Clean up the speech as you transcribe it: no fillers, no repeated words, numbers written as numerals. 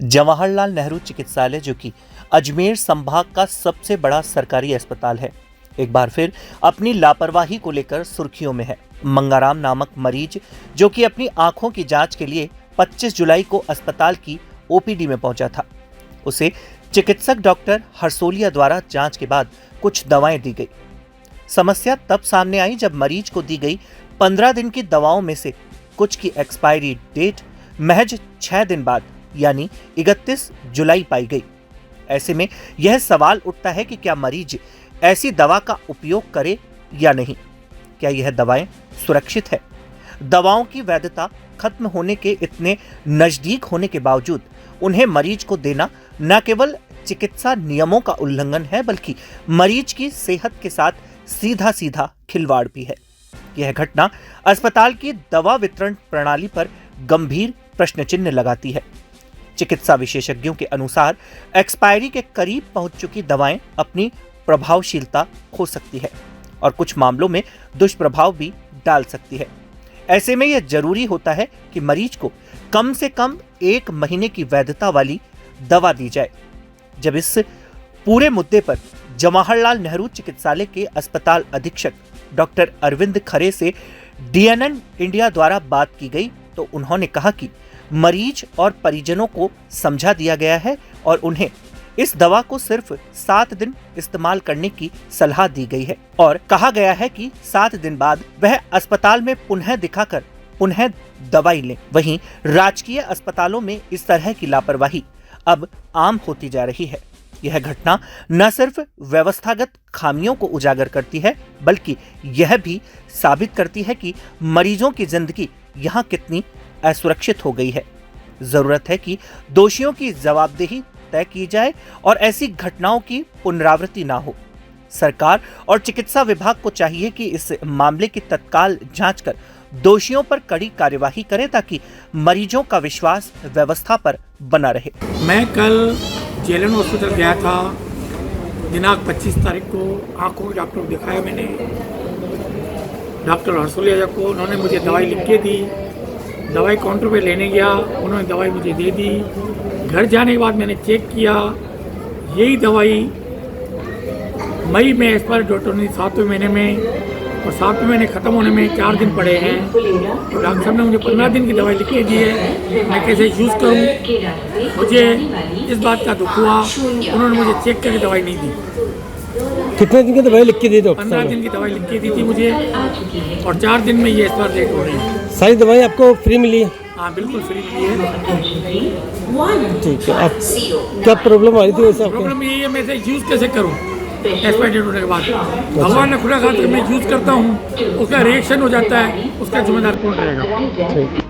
जवाहरलाल नेहरू चिकित्सालय, जो कि अजमेर संभाग का सबसे बड़ा सरकारी अस्पताल है, एक बार फिर अपनी लापरवाही को लेकर सुर्खियों में है। मंगाराम नामक मरीज, जो कि अपनी आंखों की जांच के लिए 25 जुलाई को अस्पताल की ओपीडी में पहुंचा था, उसे चिकित्सक डॉक्टर हरसोलिया द्वारा जांच के बाद कुछ दवाएं दी गई। समस्या तब सामने आई जब मरीज को दी गई 15 दिन की दवाओं में से कुछ की एक्सपायरी डेट महज 6 दिन बाद यानी 31 जुलाई पाई गई। ऐसे में यह सवाल उठता है कि क्या मरीज ऐसी दवा का उपयोग करे या नहीं। क्या यह दवाएं सुरक्षित है? दवाओं की वैधता खत्म होने के इतने नजदीक होने के बावजूद उन्हें मरीज को देना न केवल चिकित्सा नियमों का उल्लंघन है, बल्कि मरीज की सेहत के साथ सीधा सीधा खिलवाड़ भी है। यह घटना अस्पताल की दवा वितरण प्रणाली पर गंभीर प्रश्न चिन्ह लगाती है। चिकित्सा विशेषज्ञों के अनुसार एक्सपायरी के करीब पहुंच चुकी दवाएं अपनी प्रभावशीलता खो सकती है और कुछ मामलों में दुष्प्रभाव भी डाल सकती है। ऐसे में यह जरूरी होता है कि मरीज को कम से कम 1 महीने की वैधता वाली दवा दी जाए। जब इस पूरे मुद्दे पर जवाहरलाल नेहरू चिकित्सालय के अस्पताल अधीक्षक डॉक्टर अरविंद खरे से डीएनएन इंडिया द्वारा बात की गई, तो उन्होंने कहा कि मरीज और परिजनों को समझा दिया गया है और उन्हें इस दवा को सिर्फ 7 दिन इस्तेमाल करने की सलाह दी गई है और कहा गया है कि 7 दिन बाद वह अस्पताल में पुनः दिखाकर पुनः दवाई लें। वहीं राजकीय अस्पतालों में इस तरह की लापरवाही अब आम होती जा रही है। यह घटना न सिर्फ व्यवस्थागत खामियों को उजागर करती है, बल्कि यह भी साबित करती है कि मरीजों की जिंदगी यहाँ कितनी असुरक्षित हो गई है। जरूरत है कि दोषियों की जवाबदेही तय की जाए और ऐसी घटनाओं की पुनरावृत्ति ना हो। सरकार और चिकित्सा विभाग को चाहिए कि इस मामले की तत्काल जांच कर दोषियों पर कड़ी कार्यवाही करें, ताकि मरीजों का विश्वास व्यवस्था पर बना रहे। मैं कल जेलन हॉस्पिटल गया था, दिनांक 25 तारीख को आंखों के डॉक्टर को दिखाया मैंने। डॉक्टर हरसोलिया को उन्होंने मुझे दवाई लिख के दी। दवाई काउंटर पे लेने गया, उन्होंने दवाई मुझे दे दी। घर जाने के बाद मैंने चेक किया, यही दवाई मई में एक्सपायर डॉक्टर ने 7वें महीने में, और 7वें महीने ख़त्म होने में 4 दिन पड़े हैं। तो डॉक्टर साहब ने मुझे 15 दिन की दवाई लिख के दी है। मैं कैसे यूज़ करूं? मुझे इस बात का दुख हुआ, उन्होंने मुझे चेक करके दवाई नहीं दी। कितने दिन की दवाई लिख के दी? 15 दिन की दवाई लिख के दी थी मुझे, और 4 दिन में ये एक्सपायर डेट हो रही है। सारी दवाई आपको फ्री मिली है? हाँ, बिल्कुल फ्री मिली है। ठीक है। आप क्या प्रॉब्लम आ रही थी वैसे आपको? प्रॉब्लम यही है, मैं इसे यूज़ कैसे करूँ एक्सपायर डेट होने के बाद। भगवान ने खुदा खातिर मैं यूज़ करता हूँ, उसका रिएक्शन हो जाता है, उसका जिम्मेदार कौन रहेगा?